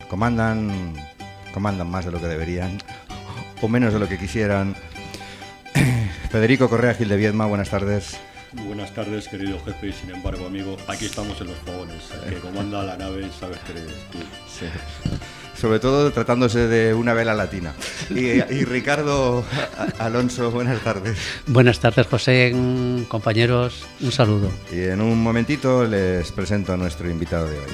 comandan más de lo que deberían o menos de lo que quisieran. Federico Correa Gil de Viedma, buenas tardes. Buenas tardes, querido jefe, y sin embargo, amigo, aquí estamos en los fogones. El que comanda la nave, sabes que eres tú. Sí. Sobre todo tratándose de una vela latina. Y Ricardo Alonso, buenas tardes. Buenas tardes, José, compañeros, un saludo. Y en un momentito les presento a nuestro invitado de hoy.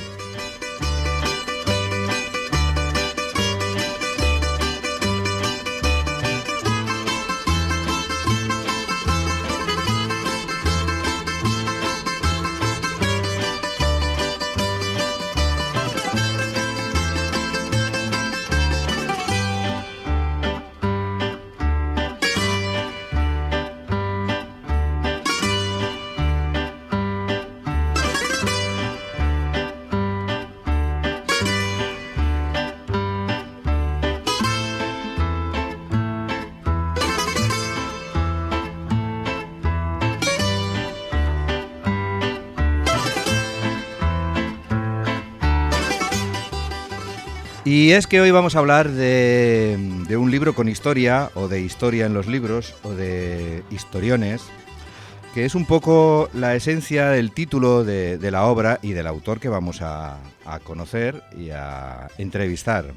Y es que hoy vamos a hablar de un libro con historia, o de historia en los libros, o de historiones, que es un poco la esencia del título de la obra y del autor que vamos a conocer y a entrevistar.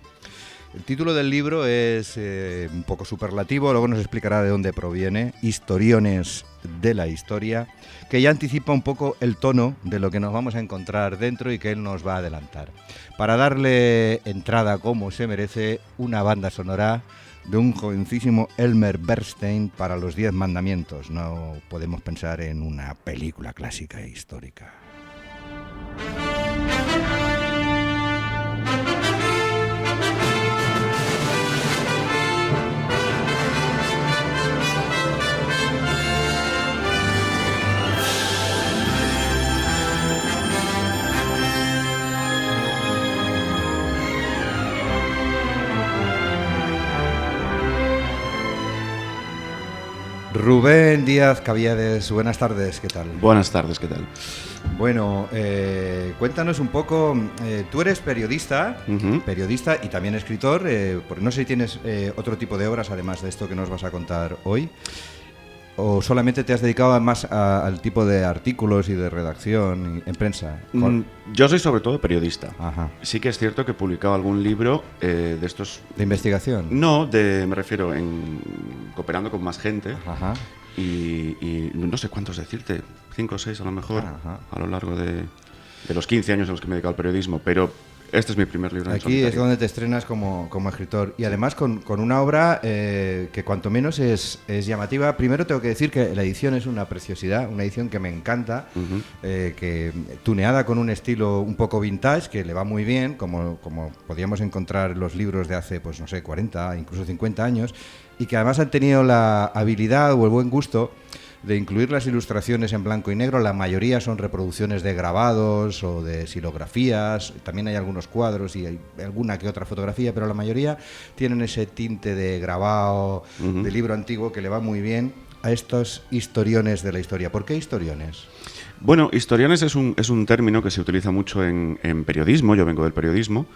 El título del libro es un poco superlativo, luego nos explicará de dónde proviene, Historiones de la Historia, que ya anticipa un poco el tono de lo que nos vamos a encontrar dentro y que él nos va a adelantar. Para darle entrada como se merece, una banda sonora de un jovencísimo Elmer Bernstein para los 10 mandamientos. No podemos pensar en una película clásica e histórica. Rubén Díaz Caviedes, buenas tardes, ¿qué tal? Buenas tardes, ¿qué tal? Bueno, cuéntanos un poco, tú eres periodista, periodista y también escritor, porque no sé si tienes otro tipo de obras además de esto que nos vas a contar hoy, o solamente te has dedicado más al tipo de artículos y de redacción en prensa. Yo soy sobre todo periodista. Ajá. Sí que es cierto que he publicado algún libro de estos... ¿De investigación? No, me refiero cooperando con más gente. Ajá. Y no sé cuántos decirte, 5 o 6 a lo mejor, Ajá. a lo largo de los 15 años en los que me he dedicado al periodismo, pero este es mi primer libro en Aquí solitario. es donde te estrenas como escritor y además con una obra que cuanto menos es llamativa. Primero tengo que decir que la edición es una preciosidad, una edición que me encanta, que tuneada con un estilo un poco vintage, que le va muy bien, como podíamos encontrar en los libros de hace, pues no sé, 40, incluso 50 años, y que además han tenido la habilidad o el buen gusto de incluir las ilustraciones en blanco y negro. La mayoría son reproducciones de grabados o de xilografías, también hay algunos cuadros y hay alguna que otra fotografía, pero la mayoría tienen ese tinte de grabado, de libro antiguo, que le va muy bien a estos historiones de la historia. ¿Por qué historiones? Bueno, historiones es un término que se utiliza mucho en periodismo, yo vengo del periodismo,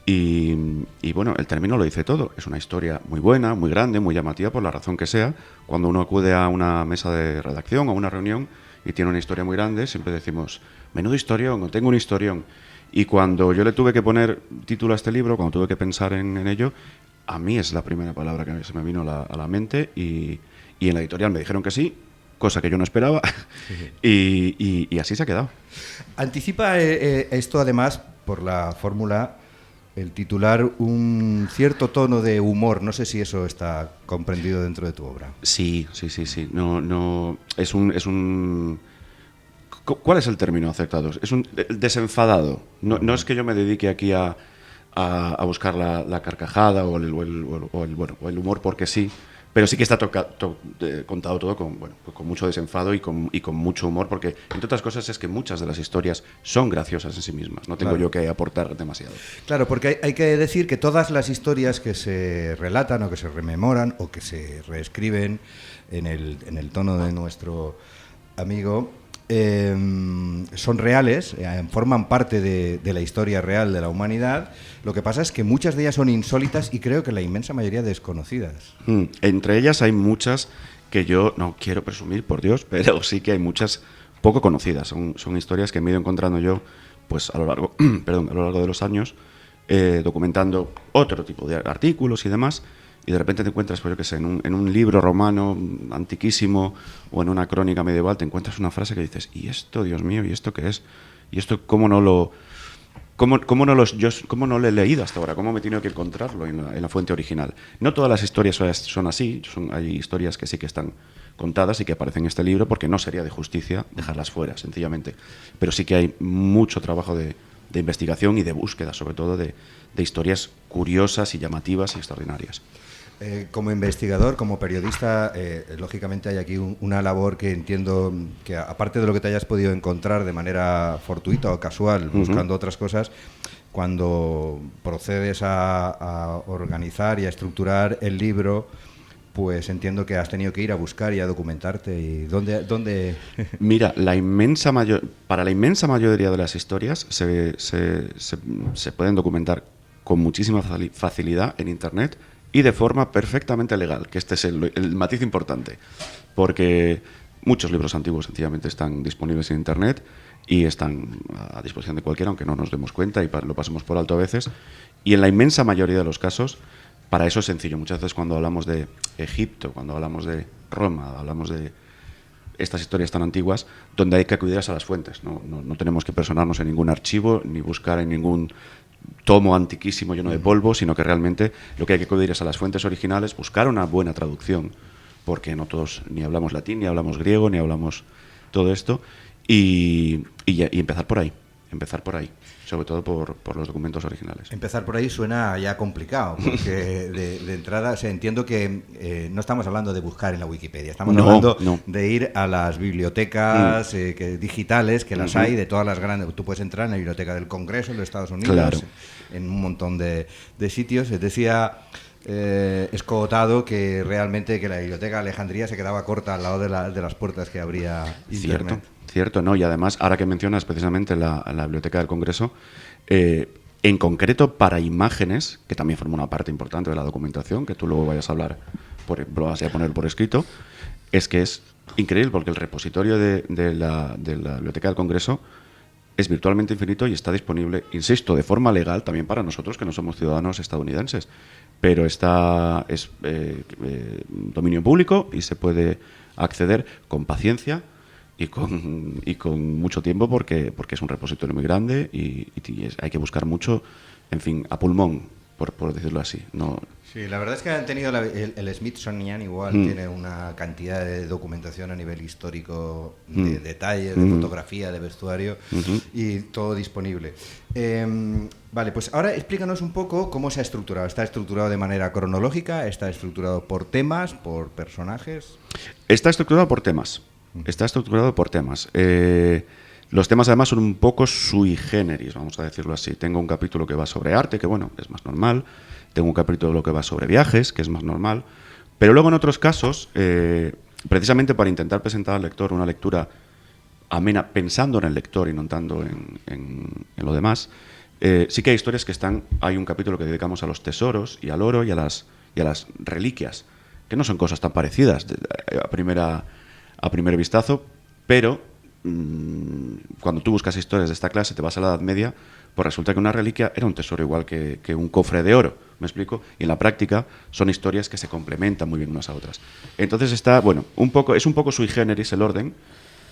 y bueno, el término lo dice todo. Es una historia muy buena, muy grande, muy llamativa por la razón que sea. Cuando uno acude a una mesa de redacción o a una reunión y tiene una historia muy grande, siempre decimos, menudo historión, o tengo un historión. Y cuando yo le tuve que poner título a este libro, cuando tuve que pensar en ello, a mí es la primera palabra que se me vino a la mente, y en la editorial me dijeron que sí, cosa que yo no esperaba, y así se ha quedado. Anticipa esto además por la fórmula, el titular, un cierto tono de humor. No sé si eso está comprendido dentro de tu obra. Sí. No, es un ¿cuál es el término acertado? Es un desenfadado. No es que yo me dedique aquí a buscar la carcajada o el humor porque sí, pero sí que está contado todo con mucho desenfado y con mucho humor, porque, entre otras cosas, es que muchas de las historias son graciosas en sí mismas. No tengo yo que aportar demasiado. Claro, porque hay que decir que todas las historias que se relatan o que se rememoran o que se reescriben en el tono de nuestro amigo, son reales, forman parte de la historia real de la humanidad. Lo que pasa es que muchas de ellas son insólitas y creo que la inmensa mayoría desconocidas. Entre ellas hay muchas que yo no quiero presumir, por Dios, pero sí que hay muchas poco conocidas. Son historias que me he ido encontrando yo pues a lo largo, a lo largo de los años, documentando otro tipo de artículos y demás, y de repente te encuentras, pues yo qué sé, en un libro romano antiquísimo o en una crónica medieval, te encuentras una frase que dices, ¿y esto, Dios mío, y esto qué es? ¿Y esto cómo no lo he leído hasta ahora? ¿Cómo me he tenido que encontrarlo en la fuente original? No todas las historias son así, hay historias que sí que están contadas y que aparecen en este libro porque no sería de justicia dejarlas fuera, sencillamente. Pero sí que hay mucho trabajo de investigación y de búsqueda, sobre todo de historias curiosas y llamativas y extraordinarias. Como investigador, como periodista, lógicamente hay aquí una labor que entiendo que, aparte de lo que te hayas podido encontrar de manera fortuita o casual, buscando otras cosas, cuando procedes a organizar y a estructurar el libro, pues entiendo que has tenido que ir a buscar y a documentarte. ¿Y dónde? Mira, para la inmensa mayoría de las historias se pueden documentar con muchísima facilidad en Internet y de forma perfectamente legal, que este es el matiz importante, porque muchos libros antiguos sencillamente están disponibles en Internet y están a disposición de cualquiera, aunque no nos demos cuenta y lo pasemos por alto a veces, y en la inmensa mayoría de los casos, para eso es sencillo. Muchas veces cuando hablamos de Egipto, cuando hablamos de Roma, hablamos de estas historias tan antiguas, donde hay que acudir a las fuentes. No tenemos que personarnos en ningún archivo, ni buscar en ningún tomo antiquísimo lleno de polvo, sino que realmente lo que hay que acudir es a las fuentes originales, buscar una buena traducción, porque no todos ni hablamos latín, ni hablamos griego, ni hablamos todo esto, y empezar por ahí, sobre todo por los documentos originales. Empezar por ahí suena ya complicado, porque de entrada, o sea, entiendo que no estamos hablando de buscar en la Wikipedia, estamos hablando de ir a las bibliotecas digitales, que las hay de todas las grandes. Tú puedes entrar en la Biblioteca del Congreso en los Estados Unidos, claro, en un montón de sitios. Decía Escotado que realmente que la Biblioteca de Alejandría se quedaba corta al lado de las puertas que abría Internet. Cierto, ¿no? Y además, ahora que mencionas precisamente la Biblioteca del Congreso, en concreto para imágenes, que también forma una parte importante de la documentación, que tú luego vayas a hablar, lo vas a poner por escrito, es que es increíble porque el repositorio de la Biblioteca del Congreso es virtualmente infinito y está disponible, insisto, de forma legal también para nosotros que no somos ciudadanos estadounidenses, pero es dominio público y se puede acceder con paciencia y con mucho tiempo porque es un repositorio muy grande y hay que buscar mucho, en fin, a pulmón, por decirlo así. No. Sí, la verdad es que han tenido el Smithsonian igual tiene una cantidad de documentación a nivel histórico, de detalles, de fotografía, de vestuario y todo disponible. Vale, pues ahora explícanos un poco cómo se ha estructurado. ¿Está estructurado de manera cronológica? ¿Está estructurado por temas, por personajes? Está estructurado por temas. Los temas además son un poco sui generis, vamos a decirlo así. Tengo un capítulo que va sobre arte, que bueno, es más normal. Tengo un capítulo que va sobre viajes, que es más normal. Pero luego en otros casos, precisamente para intentar presentar al lector una lectura amena, pensando en el lector y no tanto en lo demás, sí que hay historias que hay un capítulo que dedicamos a los tesoros y al oro y a las reliquias, que no son cosas tan parecidas a primer vistazo, pero cuando tú buscas historias de esta clase, te vas a la Edad Media, pues resulta que una reliquia era un tesoro igual que un cofre de oro, ¿me explico? Y en la práctica son historias que se complementan muy bien unas a otras. Entonces es un poco sui generis el orden,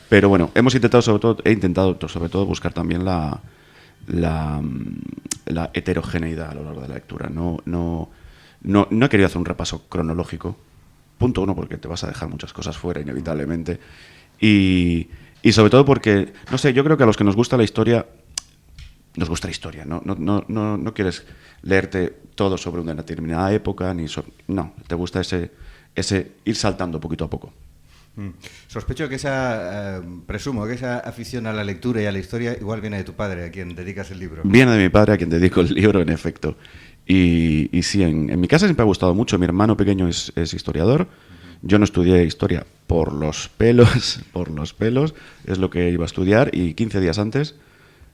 pero bueno, he intentado sobre todo buscar también la heterogeneidad a lo largo de la lectura. No he querido hacer un repaso cronológico, punto uno, porque te vas a dejar muchas cosas fuera inevitablemente, y sobre todo porque, no sé, yo creo que a los que nos gusta la historia, nos gusta la historia, no quieres leerte todo sobre una determinada época, te gusta ese ir saltando poquito a poco. Sospecho que presumo que esa afición a la lectura y a la historia igual viene de tu padre, a quien dedicas el libro. Viene de mi padre, a quien dedico el libro, en efecto. Y sí, en mi casa siempre ha gustado mucho. Mi hermano pequeño es historiador Yo no estudié historia por los pelos, es lo que iba a estudiar, y 15 días antes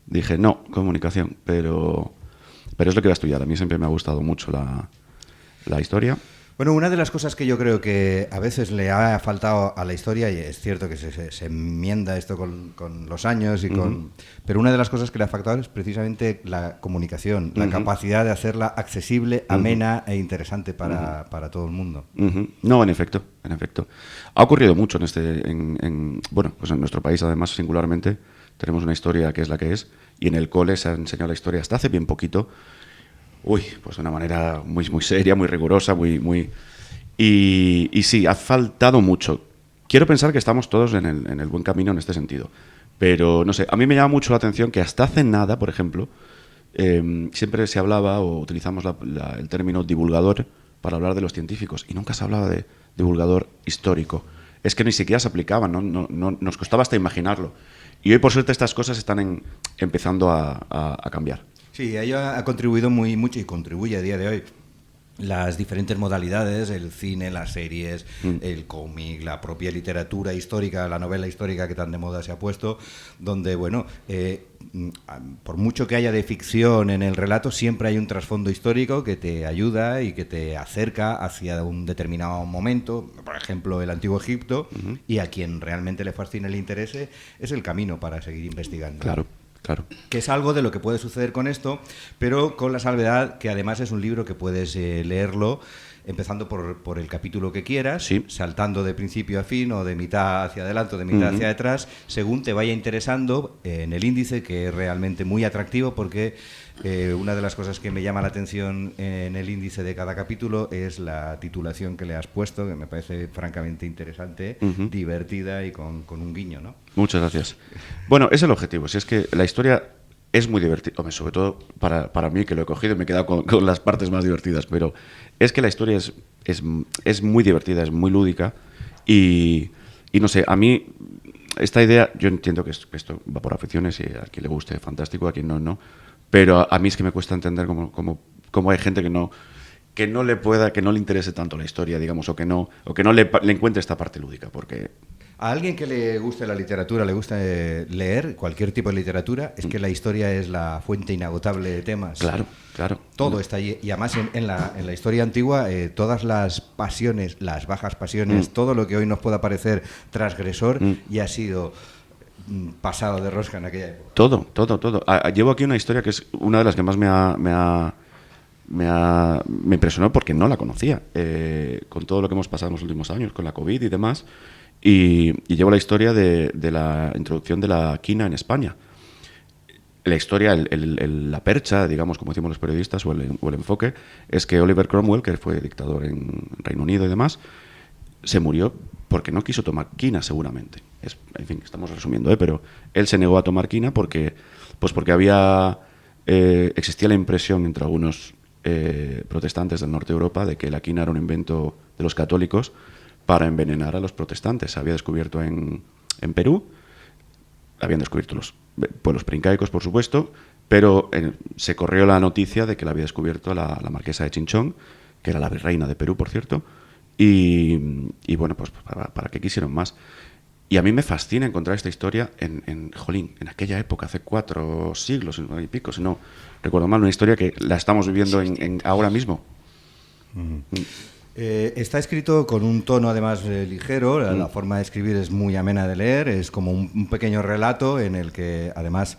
dije, no, comunicación, pero es lo que iba a estudiar. A mí siempre me ha gustado mucho la historia. Bueno, una de las cosas que yo creo que a veces le ha faltado a la historia, y es cierto que se enmienda esto con los años, pero una de las cosas que le ha faltado es precisamente la comunicación, la capacidad de hacerla accesible, amena e interesante para todo el mundo. No, en efecto. Ha ocurrido mucho pues en nuestro país, además, singularmente, tenemos una historia que es la que es, y en el cole se ha enseñado la historia hasta hace bien poquito. Pues de una manera muy, muy seria, muy rigurosa, y sí, ha faltado mucho. Quiero pensar que estamos todos en el buen camino en este sentido. Pero, no sé, a mí me llama mucho la atención que hasta hace nada, por ejemplo, siempre se hablaba o utilizamos el término divulgador para hablar de los científicos, y nunca se hablaba de divulgador histórico. Es que ni siquiera se aplicaba, no, nos costaba hasta imaginarlo. Y hoy, por suerte, estas cosas están empezando a cambiar. Sí, a ello ha contribuido muy mucho y contribuye a día de hoy las diferentes modalidades, el cine, las series, el cómic, la propia literatura histórica, la novela histórica que tan de moda se ha puesto, donde, por mucho que haya de ficción en el relato, siempre hay un trasfondo histórico que te ayuda y que te acerca hacia un determinado momento, por ejemplo, el Antiguo Egipto, y a quien realmente le fascina y le interese, es el camino para seguir investigando. Claro. Que es algo de lo que puede suceder con esto, pero con la salvedad que además es un libro que puedes leerlo empezando por el capítulo que quieras, sí, saltando de principio a fin o de mitad hacia adelante o de mitad hacia atrás, según te vaya interesando en el índice, que es realmente muy atractivo porque una de las cosas que me llama la atención en el índice de cada capítulo es la titulación que le has puesto, que me parece francamente interesante, divertida y con un guiño, ¿no? Muchas gracias. Bueno, es el objetivo. Si es que la historia es muy divertida, hombre, sobre todo para mí, que lo he cogido y me he quedado con las partes más divertidas, pero es que la historia es muy divertida, es muy lúdica y no sé, a mí esta idea, yo entiendo que esto va por aficiones y a quien le guste, fantástico, a quien no, pero a mí es que me cuesta entender cómo hay gente que no le interese tanto la historia, digamos, o que no le encuentre esta parte lúdica, porque... A alguien que le guste la literatura, le guste leer cualquier tipo de literatura, es que la historia es la fuente inagotable de temas. Claro. Todo está allí. Y además en la historia antigua, todas las pasiones, las bajas pasiones, todo lo que hoy nos pueda parecer transgresor, ya ha sido pasado de rosca en aquella época. Todo. Llevo aquí una historia que es una de las que más me impresionó porque no la conocía, con todo lo que hemos pasado en los últimos años, con la COVID y demás. Y llevo la historia de la introducción de la quina en España. La historia, la percha, digamos, como decimos los periodistas, o el enfoque, es que Oliver Cromwell, que fue dictador en Reino Unido y demás, se murió porque no quiso tomar quina, seguramente. En fin, estamos resumiendo, pero él se negó a tomar quina porque existía la impresión entre algunos protestantes del norte de Europa de que la quina era un invento de los católicos para envenenar a los protestantes. Se había descubierto en Perú, habían descubierto los pueblos preincaicos, por supuesto, pero se corrió la noticia de que la había descubierto la marquesa de Chinchón, que era la virreina de Perú, por cierto, y bueno, pues ¿para qué quisieron más? Y a mí me fascina encontrar esta historia en aquella época, hace 4 siglos y pico, si no recuerdo mal, una historia que la estamos viviendo ahora mismo. Está escrito con un tono además ligero, la forma de escribir es muy amena de leer, es como un pequeño relato en el que además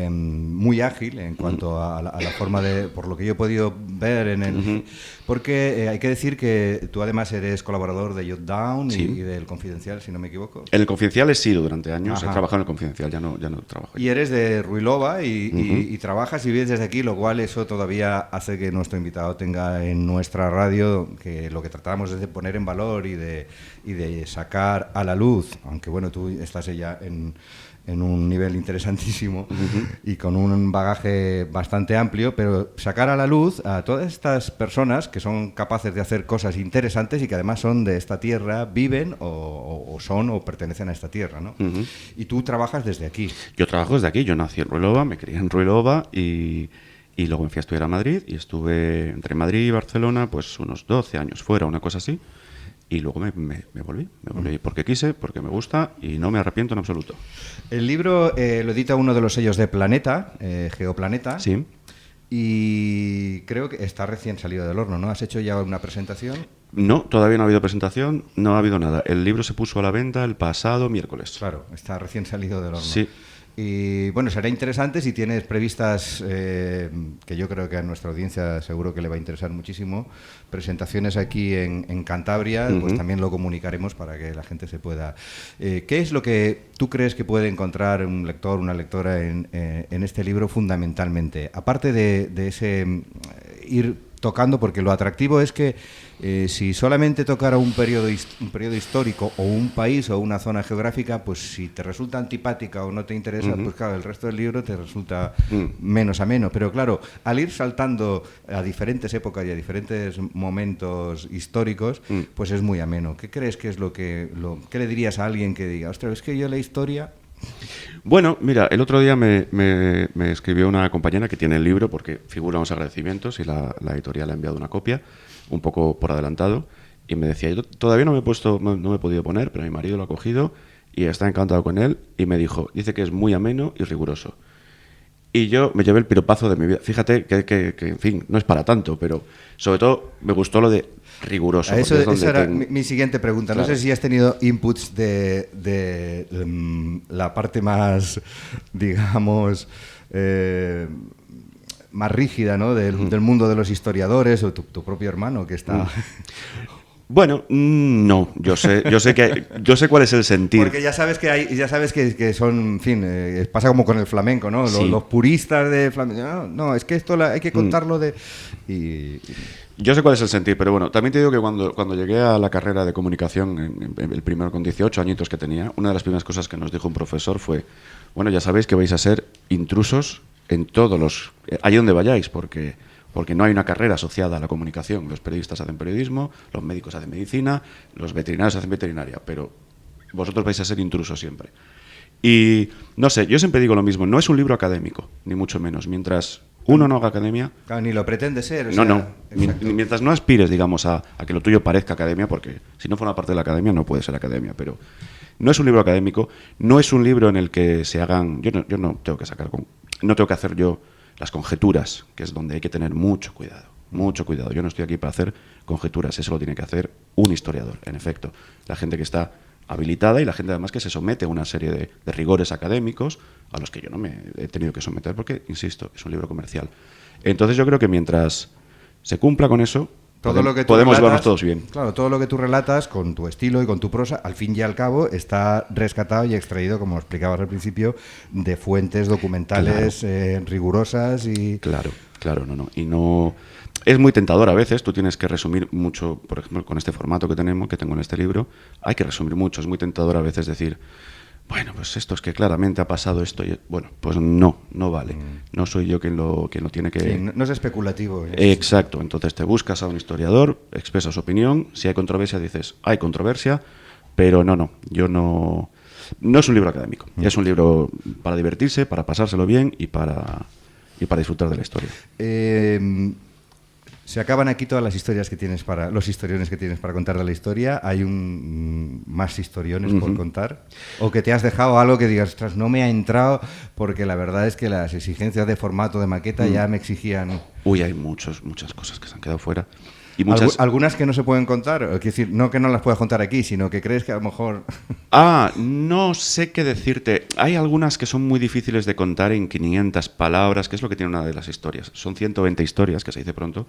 muy ágil en cuanto a la forma de, por lo que yo he podido ver en el... Porque hay que decir que tú además eres colaborador de Jotdown y del Confidencial, si no me equivoco. En el Confidencial he sido durante años, he trabajado en el Confidencial, ya no trabajo. Y eres de Ruilova y trabajas y vives desde aquí, lo cual eso todavía hace que nuestro invitado tenga en nuestra radio, que lo que tratamos es de poner en valor y de sacar a la luz, aunque bueno, tú estás ya en un nivel interesantísimo y con un bagaje bastante amplio, pero sacar a la luz a todas estas personas que son capaces de hacer cosas interesantes y que además son de esta tierra, viven o son o pertenecen a esta tierra, ¿no? Y tú trabajas desde aquí. Yo trabajo desde aquí, yo nací en Ruilova, me crié en Ruilova y luego me fui a estudiar a Madrid y estuve entre Madrid y Barcelona pues unos 12 años fuera, una cosa así. y luego me volví porque quise, porque me gusta y no me arrepiento en absoluto. El libro lo edita uno de los sellos de Planeta, Geoplaneta. Sí. Y creo que está recién salido del horno, ¿no? ¿Has hecho ya una presentación? No, todavía no ha habido presentación, no ha habido nada. El libro se puso a la venta el pasado miércoles. Claro, está recién salido del horno. Sí. Y bueno, será interesante si tienes previstas, que yo creo que a nuestra audiencia seguro que le va a interesar muchísimo, presentaciones aquí en Cantabria, pues también lo comunicaremos para que la gente se pueda... ¿Qué es lo que tú crees que puede encontrar un lector, una lectora en este libro fundamentalmente? Aparte de ese ir tocando, porque lo atractivo es que si solamente tocara un periodo histórico o un país o una zona geográfica, pues si te resulta antipática o no te interesa, pues claro, el resto del libro te resulta menos ameno. Pero claro, al ir saltando a diferentes épocas y a diferentes momentos históricos, pues es muy ameno. ¿Qué crees que es qué le dirías a alguien que diga, ostras, es que yo la historia... Bueno, mira, el otro día me escribió una compañera que tiene el libro porque figuran los agradecimientos y la editorial le ha enviado una copia, un poco por adelantado, y me decía, yo todavía no me he podido poner, pero mi marido lo ha cogido y está encantado con él, y me dice que es muy ameno y riguroso. Y yo me llevé el piropazo de mi vida. Fíjate que en fin, no es para tanto, pero sobre todo me gustó lo de riguroso. Esa era mi siguiente pregunta. Claro. No sé si has tenido inputs de la parte más, digamos, más rígida, ¿no? del mundo de los historiadores, o tu propio hermano que está... Bueno, no, yo sé cuál es el sentir. Porque ya sabes que son, en fin, pasa como con el flamenco, ¿no? Sí. Los puristas de flamenco, no, es que esto hay que contarlo de... Yo sé cuál es el sentir, pero bueno, también te digo que cuando llegué a la carrera de comunicación, en el primero con 18 añitos que tenía, una de las primeras cosas que nos dijo un profesor fue, bueno, ya sabéis que vais a ser intrusos en todos allí donde vayáis, porque no hay una carrera asociada a la comunicación. Los periodistas hacen periodismo, los médicos hacen medicina, los veterinarios hacen veterinaria, pero vosotros vais a ser intrusos siempre. Y no sé, yo siempre digo lo mismo, no es un libro académico, ni mucho menos. Mientras uno no haga academia... Claro, ni lo pretende ser. No. Mientras no aspires, digamos, a que lo tuyo parezca academia, porque si no fuera parte de la academia no puede ser academia, pero no es un libro académico, no es un libro en el que se hagan... Yo no tengo que no tengo que hacer yo las conjeturas, que es donde hay que tener mucho cuidado. Mucho cuidado. Yo no estoy aquí para hacer conjeturas, eso lo tiene que hacer un historiador, en efecto. La gente que está habilitada y la gente además que se somete a una serie de rigores académicos a los que yo no me he tenido que someter porque, insisto, es un libro comercial. Entonces yo creo que mientras se cumpla con eso, podemos llevarnos todos bien. Claro, todo lo que tú relatas con tu estilo y con tu prosa, al fin y al cabo, está rescatado y extraído, como explicabas al principio, de fuentes documentales rigurosas y... Claro, no. Y no... Es muy tentador a veces, tú tienes que resumir mucho, por ejemplo, con este formato que tengo en este libro, hay que resumir mucho, es muy tentador a veces decir, bueno, pues esto es que claramente ha pasado esto, y bueno, pues no vale, no soy yo quien lo tiene que... Sí, no es especulativo. Exacto, entonces te buscas a un historiador, expresa su opinión, si hay controversia dices, hay controversia, pero no es un libro académico, es un libro para divertirse, para pasárselo bien y para disfrutar de la historia. Se acaban aquí todas las historias que tienes los historiones que tienes para contar de la historia. ¿Hay más historiones por contar? ¿O que te has dejado algo que digas, ostras, no me ha entrado porque la verdad es que las exigencias de formato de maqueta ya me exigían? Uy, hay muchas cosas que se han quedado fuera. Y algunas que no se pueden contar, es decir, no que no las puedas contar aquí, sino que crees que a lo mejor... No sé qué decirte. Hay algunas que son muy difíciles de contar en 500 palabras, que es lo que tiene una de las historias. Son 120 historias, que se dice pronto,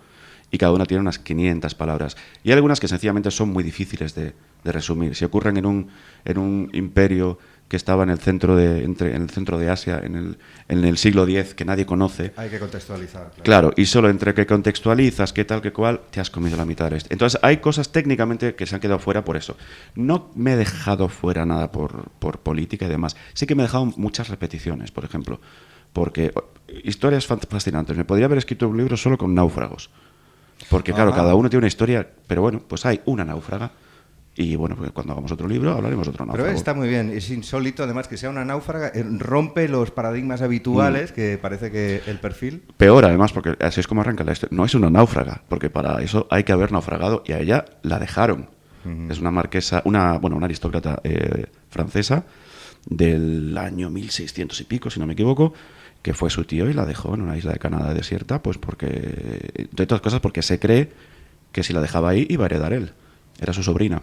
y cada una tiene unas 500 palabras. Y hay algunas que sencillamente son muy difíciles de resumir. Si ocurren en un imperio que estaba en el centro de Asia, en el siglo X, que nadie conoce. Hay que contextualizar. Claro, y solo entre que contextualizas, qué tal, qué cual, te has comido la mitad de esto. Entonces, hay cosas técnicamente que se han quedado fuera por eso. No me he dejado fuera nada por política y demás. Sí que me he dejado muchas repeticiones, por ejemplo, porque historias fascinantes. Me podría haber escrito un libro solo con náufragos. Porque, claro, cada uno tiene una historia, pero bueno, pues hay una náufraga. Y bueno, pues cuando hagamos otro libro hablaremos de otro náufrago. Pero está muy bien, es insólito además que sea una náufraga, rompe los paradigmas habituales, que parece que el perfil... Peor además, porque así es como arranca la historia. No es una náufraga, porque para eso hay que haber naufragado y a ella la dejaron. Es una marquesa, una aristócrata francesa del año 1600 y pico, si no me equivoco, que fue su tío y la dejó en una isla de Canadá desierta, pues porque, entre otras cosas, porque se cree que si la dejaba ahí iba a heredar él. Era su sobrina.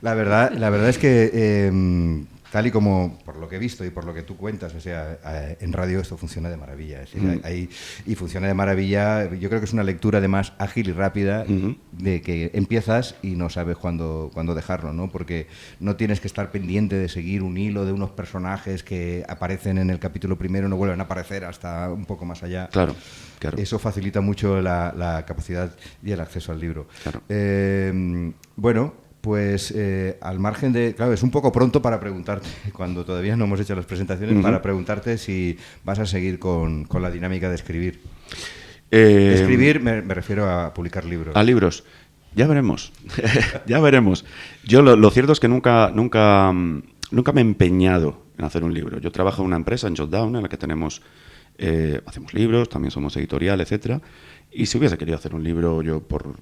La verdad es que, tal y como por lo que he visto y por lo que tú cuentas, o sea, en radio esto funciona de maravilla. Es decir, y funciona de maravilla. Yo creo que es una lectura además ágil y rápida, de que empiezas y no sabes cuándo dejarlo, ¿no? Porque no tienes que estar pendiente de seguir un hilo de unos personajes que aparecen en el capítulo primero y no vuelven a aparecer hasta un poco más allá. Claro. Eso facilita mucho la capacidad y el acceso al libro. Claro. Bueno, pues al margen de... Claro, es un poco pronto para preguntarte, cuando todavía no hemos hecho las presentaciones, para preguntarte si vas a seguir con la dinámica de escribir. Escribir me refiero a publicar libros. A libros. Ya veremos. Ya veremos. Yo lo cierto es que nunca me he empeñado en hacer un libro. Yo trabajo en una empresa, en Jotdown, en la que tenemos... hacemos libros, también somos editorial, etcétera. Y si hubiese querido hacer un libro, yo por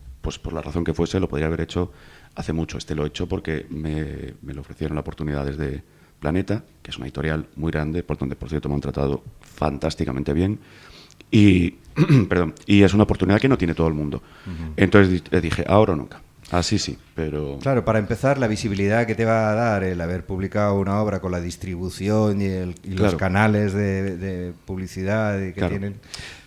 la razón que fuese, lo podría haber hecho hace mucho. Lo he hecho porque me lo ofrecieron la oportunidad desde Planeta, que es una editorial muy grande, por donde, por cierto, me han tratado fantásticamente bien. Y, perdón, y es una oportunidad que no tiene todo el mundo. Entonces dije, ahora o nunca. Así sí, pero... Claro, para empezar, la visibilidad que te va a dar el haber publicado una obra con la distribución y los canales de publicidad que tienen...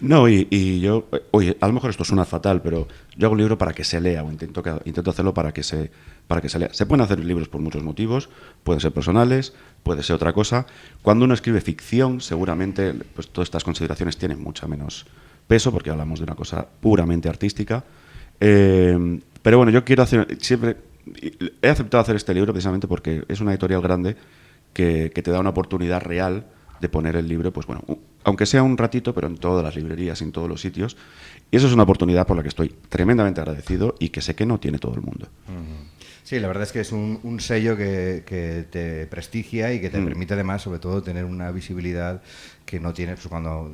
No, y yo... Oye, a lo mejor esto suena fatal, pero yo hago un libro para que se lea, o intento hacerlo para que se lea. Se pueden hacer libros por muchos motivos, pueden ser personales, puede ser otra cosa. Cuando uno escribe ficción, seguramente pues todas estas consideraciones tienen mucha menos peso, porque hablamos de una cosa puramente artística. Pero bueno, yo quiero he aceptado hacer este libro precisamente porque es una editorial grande que te da una oportunidad real de poner el libro, pues bueno, aunque sea un ratito, pero en todas las librerías, en todos los sitios. Y eso es una oportunidad por la que estoy tremendamente agradecido y que sé que no tiene todo el mundo. Sí, la verdad es que es un sello que te prestigia y que te permite además, sobre todo, tener una visibilidad que no tienes pues, cuando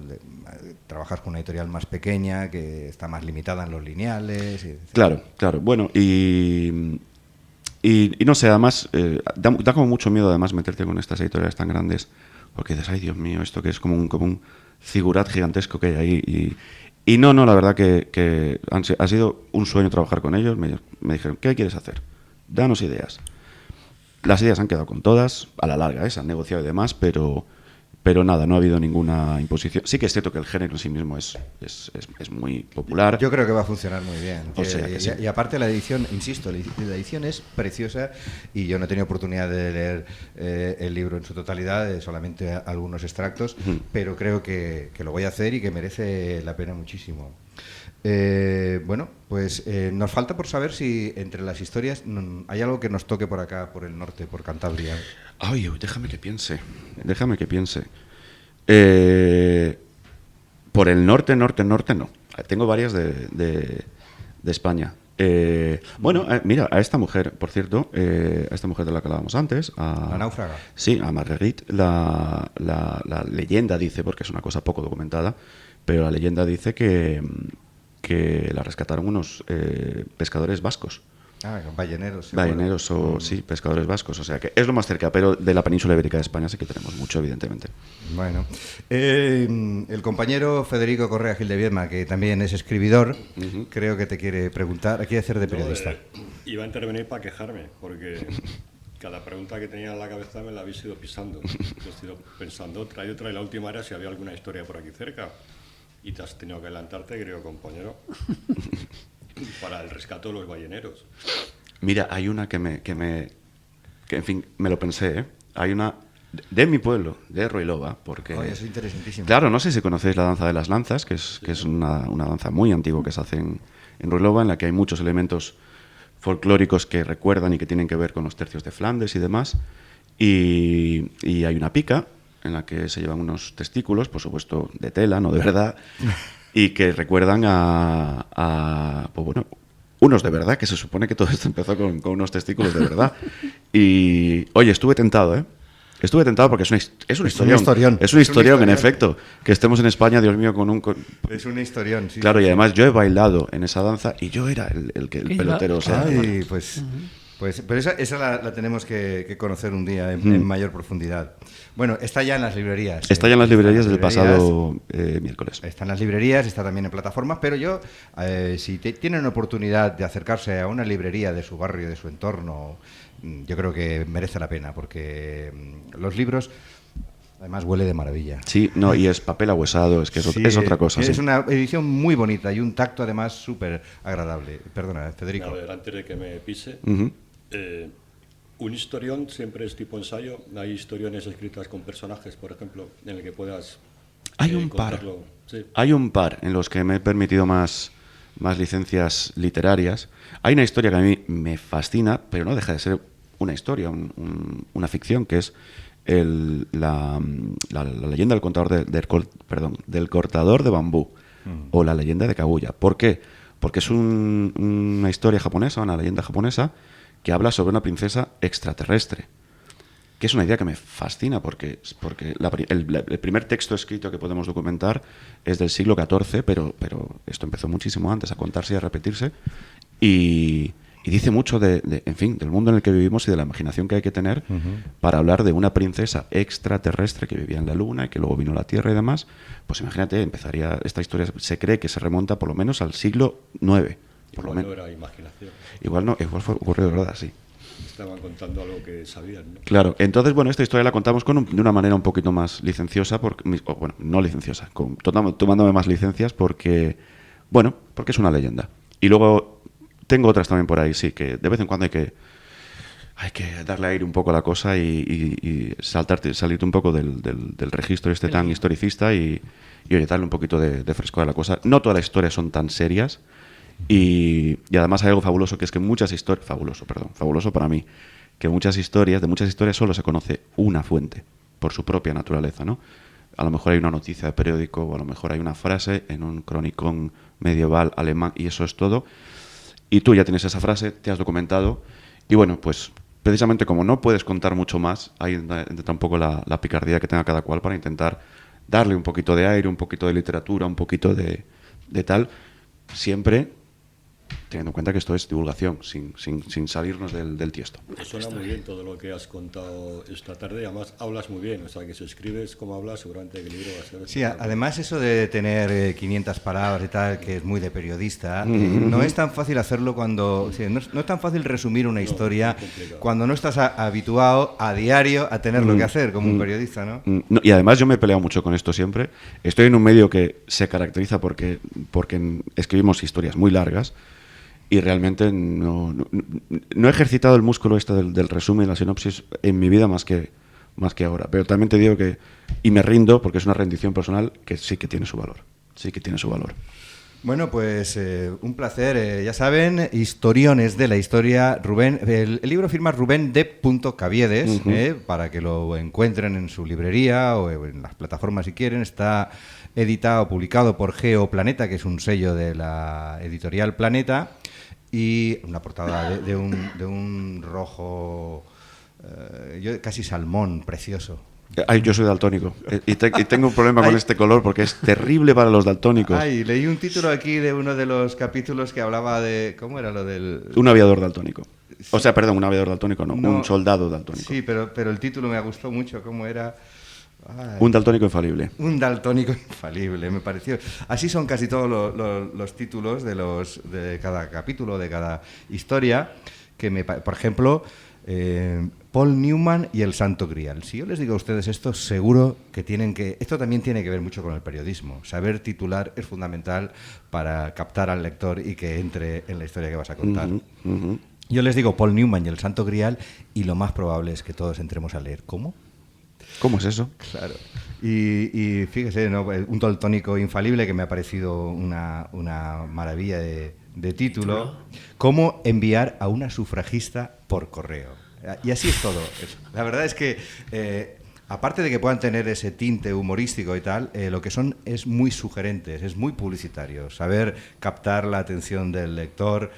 trabajas con una editorial más pequeña, que está más limitada en los lineales. Claro. Bueno, y no sé, además, da como mucho miedo además meterte con estas editoriales tan grandes, porque dices, ay Dios mío, esto que es como un figurat gigantesco que hay ahí. Y no, la verdad que ha sido un sueño trabajar con ellos. Me dijeron, ¿qué quieres hacer? Danos ideas. Las ideas han quedado con todas, a la larga, se han negociado y demás, pero nada, no ha habido ninguna imposición. Sí que es cierto que el género en sí mismo es muy popular. Yo creo que va a funcionar muy bien. O sea que sí. Y aparte la edición, insisto, la edición es preciosa y yo no he tenido oportunidad de leer el libro en su totalidad, solamente algunos extractos, pero creo que lo voy a hacer y que merece la pena muchísimo. Bueno, pues nos falta por saber si entre las historias hay algo que nos toque por acá, por el norte, por Cantabria. Ay, déjame que piense. Por el norte no. Tengo varias de España. Bueno, mira, a esta mujer, por cierto, a esta mujer de la que hablábamos antes, la náufraga. Sí, a Marguerite, la leyenda dice, porque es una cosa poco documentada, pero la leyenda dice que la rescataron unos pescadores vascos. Balleneros. Balleneros sí, pescadores vascos. O sea que es lo más cerca, pero de la península ibérica de España sí que tenemos mucho, evidentemente. Bueno, el compañero Federico Correa Gil de Viedma, que también es escribidor, creo que te quiere preguntar, quiere hacer de periodista. Iba a intervenir para quejarme, porque cada pregunta que tenía en la cabeza me la habéis ido pisando. He ido pensando otra y otra, y la última era si había alguna historia por aquí cerca. Y te has tenido que adelantarte, querido compañero, para el rescate de los balleneros. Mira, hay una que en fin, me lo pensé, ¿eh? Hay una de mi pueblo, de Ruilova, porque... Oye, eso es interesantísimo. Claro, no sé si conocéis la danza de las lanzas, que es una danza muy antigua que se hace en Ruilova, en la que hay muchos elementos folclóricos que recuerdan y que tienen que ver con los tercios de Flandes y demás. Y hay una pica en la que se llevan unos testículos, por supuesto de tela, no de verdad, y que recuerdan pues bueno, unos de verdad, que se supone que todo esto empezó con unos testículos de verdad. Y, oye, estuve tentado, ¿eh? Estuve tentado porque es un historión. Es un historión, en efecto. Que estemos en España, Dios mío, Es un historión, sí. Claro, y además yo he bailado en esa danza y yo era el pelotero. O sea, ay, pues... Pues, pero esa la tenemos que conocer un día en mayor profundidad. Bueno, está ya en las librerías. Está ya en las librerías del pasado miércoles. Está en las librerías, está también en plataformas, pero si tienen oportunidad de acercarse a una librería de su barrio, de su entorno, yo creo que merece la pena, porque los libros... Además huele de maravilla. Sí, no, y es papel ahuesado, es que es otra cosa. Es sí. una edición muy bonita y un tacto además súper agradable. Perdona, Federico. A ver, antes de que me pise, Ujú. un historión siempre es tipo ensayo. Hay historiones escritas con personajes, por ejemplo, en el que puedas Hay un par. contarlo. Sí. Hay un par en los que me he permitido más licencias literarias. Hay una historia que a mí me fascina, pero no deja de ser una historia, una ficción, que es la leyenda del contador del cortador de bambú, o la leyenda de Kaguya. ¿Por qué? Porque es una historia japonesa, una leyenda japonesa, que habla sobre una princesa extraterrestre, que es una idea que me fascina, porque el primer texto escrito que podemos documentar es del siglo XIV, pero esto empezó muchísimo antes a contarse y a repetirse, y dice mucho en fin, del mundo en el que vivimos y de la imaginación que hay que tener para hablar de una princesa extraterrestre que vivía en la Luna y que luego vino a la Tierra y demás. Pues imagínate, esta historia se cree que se remonta por lo menos al siglo IX. Igual no era imaginación. Igual ocurrió de verdad, sí. Estaban contando algo que sabían, ¿no? Claro, entonces, bueno, esta historia la contamos de una manera un poquito más licenciosa, no licenciosa, tomándome más licencias porque es una leyenda. Y luego tengo otras también por ahí, sí, que de vez en cuando hay que darle aire un poco a la cosa y salirte un poco del registro tan historicista y oye, darle un poquito de frescor a la cosa. No todas las historias son tan serias y además hay algo fabuloso, que es que fabuloso para mí, que de muchas historias solo se conoce una fuente por su propia naturaleza, ¿no? A lo mejor hay una noticia de periódico o a lo mejor hay una frase en un cronicón medieval alemán y eso es todo. Y tú ya tienes esa frase, te has documentado y bueno, pues precisamente como no puedes contar mucho más, ahí entra un poco la picardía que tenga cada cual para intentar darle un poquito de aire, un poquito de literatura, un poquito de tal, siempre teniendo en cuenta que esto es divulgación, sin salirnos del tiesto. Me suena muy bien todo lo que has contado esta tarde, además hablas muy bien, o sea que si escribes como hablas, seguramente que el libro va a ser... Sí, además eso de tener 500 palabras y tal, que es muy de periodista, no es tan fácil hacerlo cuando... Sí, no es tan fácil resumir una historia cuando no estás habituado a diario a tener lo que hacer como un periodista, ¿no? Y además yo me he peleado mucho con esto siempre. Estoy en un medio que se caracteriza porque escribimos historias muy largas, y realmente no he ejercitado el músculo del resumen y la sinopsis en mi vida más que ahora. Pero también te digo y me rindo, porque es una rendición personal, que sí que tiene su valor. Sí que tiene su valor. Bueno, pues un placer. Ya saben, Historiones de la Historia. Rubén, el libro firma Rubén D. Caviedes, para que lo encuentren en su librería o en las plataformas si quieren. Está editado, publicado por Geoplaneta, que es un sello de la editorial Planeta. Y una portada de un rojo, casi salmón, precioso. Ay, yo soy daltónico y tengo un problema con este color porque es terrible para los daltónicos. Ay, leí un título aquí de uno de los capítulos que hablaba de... ¿Cómo era lo del...? Un aviador daltónico. O sea, perdón, un aviador daltónico, no, un soldado daltónico. Sí, pero el título me gustó mucho, ¿cómo era? Ay. Un daltónico infalible. Un daltónico infalible, me pareció. Así son casi todos los títulos de cada capítulo, de cada historia, por ejemplo, Paul Newman y el Santo Grial. Si yo les digo a ustedes esto, seguro que esto también tiene que ver mucho con el periodismo. Saber titular es fundamental para captar al lector y que entre en la historia que vas a contar. Yo les digo Paul Newman y el Santo Grial y lo más probable es que todos entremos a leer. ¿Cómo? ¿Cómo es eso? Claro. Y fíjese, ¿no? Un daltónico infalible que me ha parecido una maravilla de título. ¿Cómo enviar a una sufragista por correo? Y así es todo. La verdad es que, aparte de que puedan tener ese tinte humorístico y tal, lo que son es muy sugerentes, es muy publicitario. Saber captar la atención del lector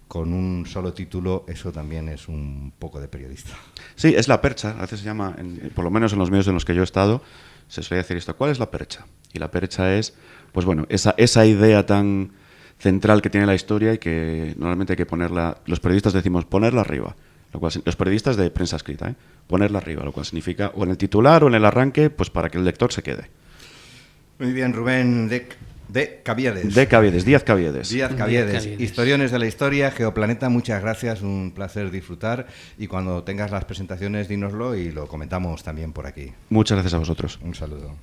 con un solo título, eso también es un poco de periodista. Sí, es la percha, a veces se llama, por lo menos en los medios en los que yo he estado, se suele decir esto, ¿cuál es la percha? Y la percha es, pues bueno, esa idea tan central que tiene la historia y que normalmente hay que ponerla, los periodistas decimos ponerla arriba. Los periodistas de prensa escrita, ponerla arriba, lo cual significa o en el titular o en el arranque, pues para que el lector se quede. Muy bien, Rubén de Caviedes. Díaz Caviedes. Díaz Caviedes, Historiones de la Historia, Geoplaneta, muchas gracias, un placer disfrutar. Y cuando tengas las presentaciones, dínoslo y lo comentamos también por aquí. Muchas gracias a vosotros. Un saludo.